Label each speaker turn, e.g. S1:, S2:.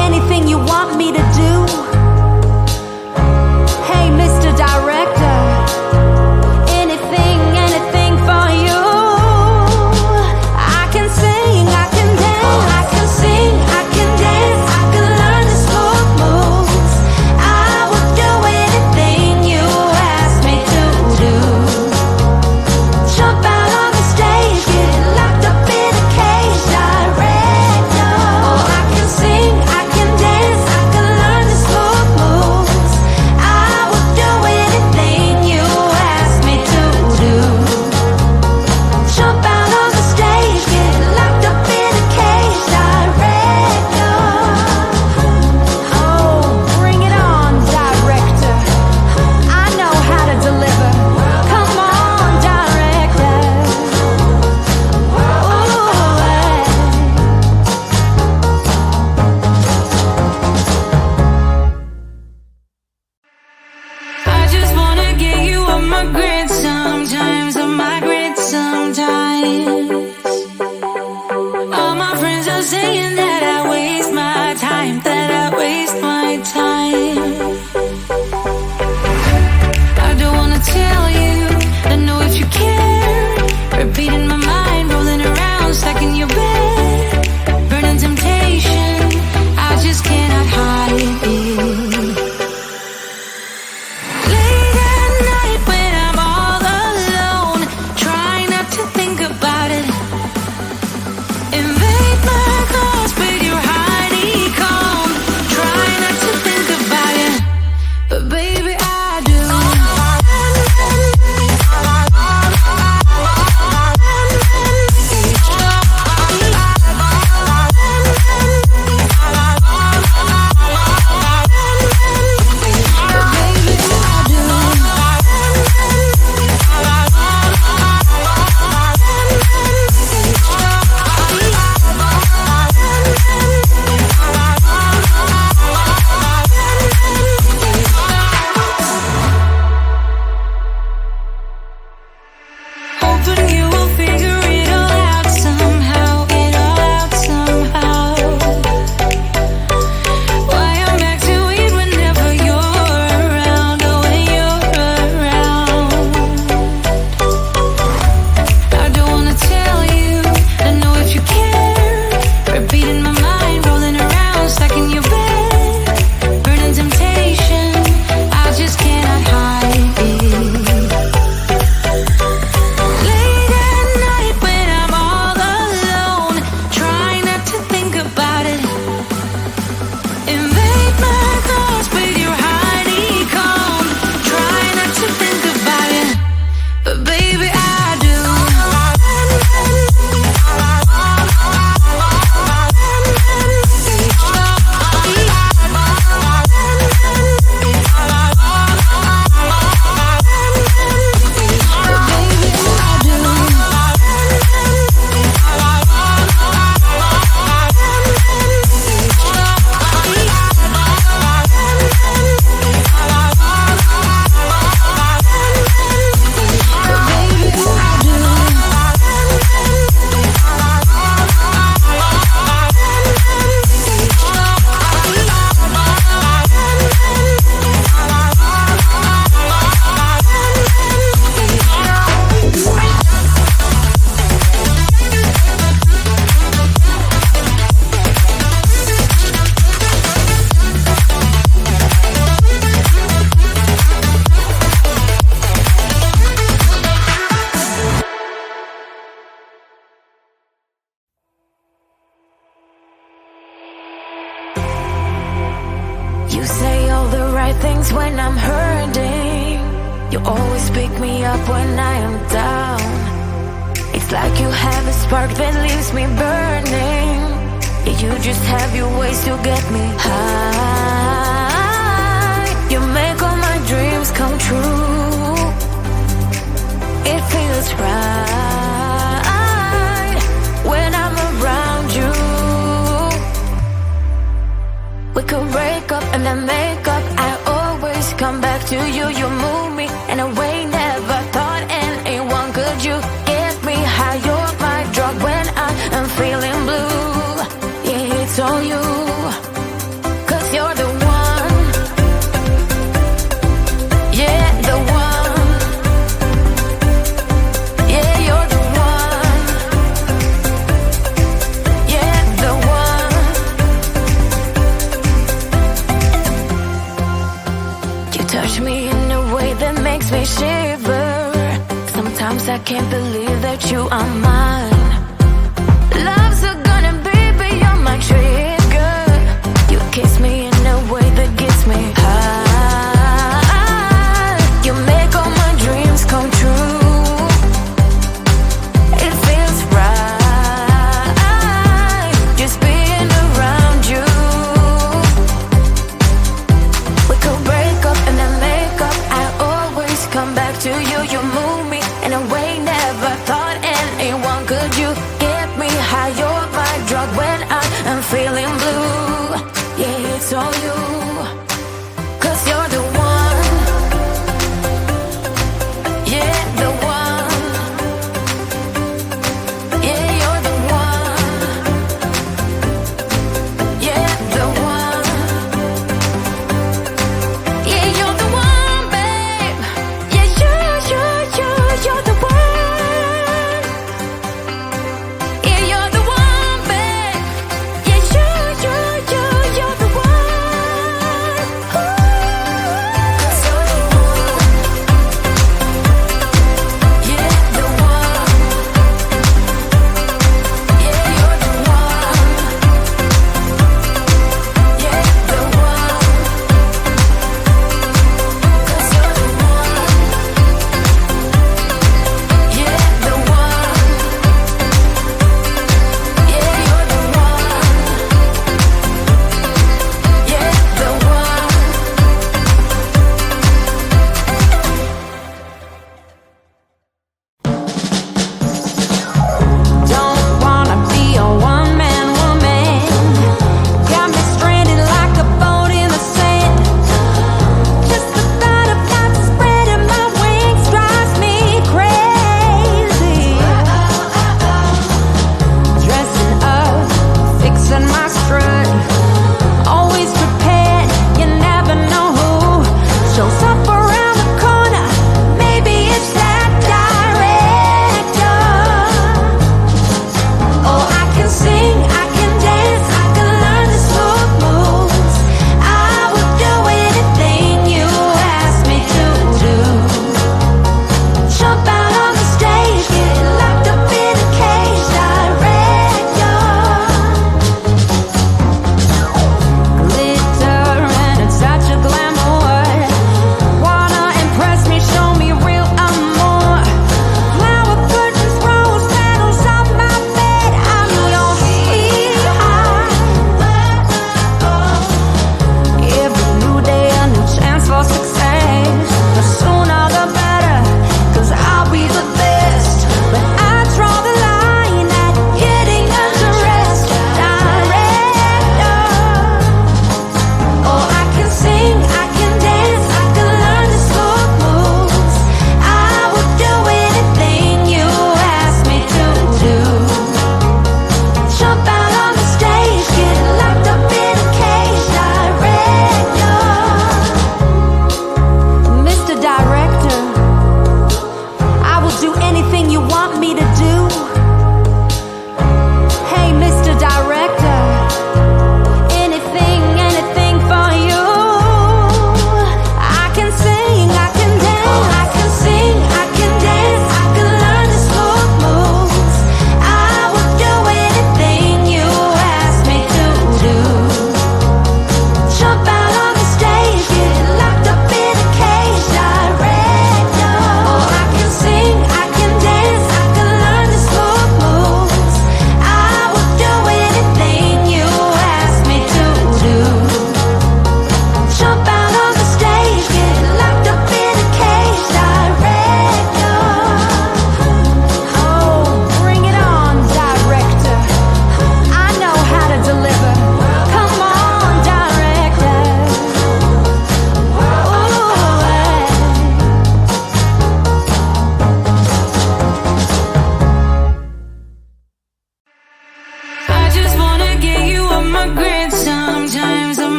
S1: anything you want me to do. Hey, Mr. Director, anything, anything for you. I can sing, I can dance, I can sing, I can dance, I can learn the smooth moves. I would do anything you ask me to do. Jump out on the stage, get locked up in a cage, director. Oh, I can sing, I can dance, I can learn the smooth moves. I would do anything you ask me to do. Jump out on the stage, get locked up in a cage, director. Oh, bring it on, director. I know how to deliver. Come on, director.
S2: I just wanna get you on my grid sometimes, on my grid sometimes. All my friends are saying that I waste my time, that I waste my time. I don't wanna tell you, I know if you care. Repeating my mind, rolling around, stuck in your bed. Burning temptation, I just cannot hide it. Late at night when I'm all alone, try not to think about it. Invade my thoughts with your honeycomb. Try not to think about it, but baby I do. Hoping you will figure it all out somehow, it all out somehow. Why I'm acting weird whenever you're around, oh when you're around. I don't wanna tell you, I know if you care. Repeating my mind, rolling around, stuck in your bed. Burning temptation, I just cannot hide it. Late at night when I'm all alone, try not to think about it. Invade my thoughts with your honeycomb. Try not to think about it, but baby I do. You say all the right things when I'm hurting. You always pick me up when I am down. It's like you have a spark that leaves me burning. Yeah, you just have your ways to get me high. You make all my dreams come true. It feels right when I'm around you. We could break up and then make up. I always come back to you. You move me in a way never thought anyone could. You get me high. You're my drug when I am feeling blue. Yeah, it's all you. I can't believe that you are mine. Love's gonna be beyond my trigger. You kiss me in a way that gets me high. You make all my dreams come true. It feels right just being around you. We could break up and then make up. I always come back to you. You move me in a way never thought anyone could. You get me high, you're my drug when I am feeling blue. Yeah, it's all you.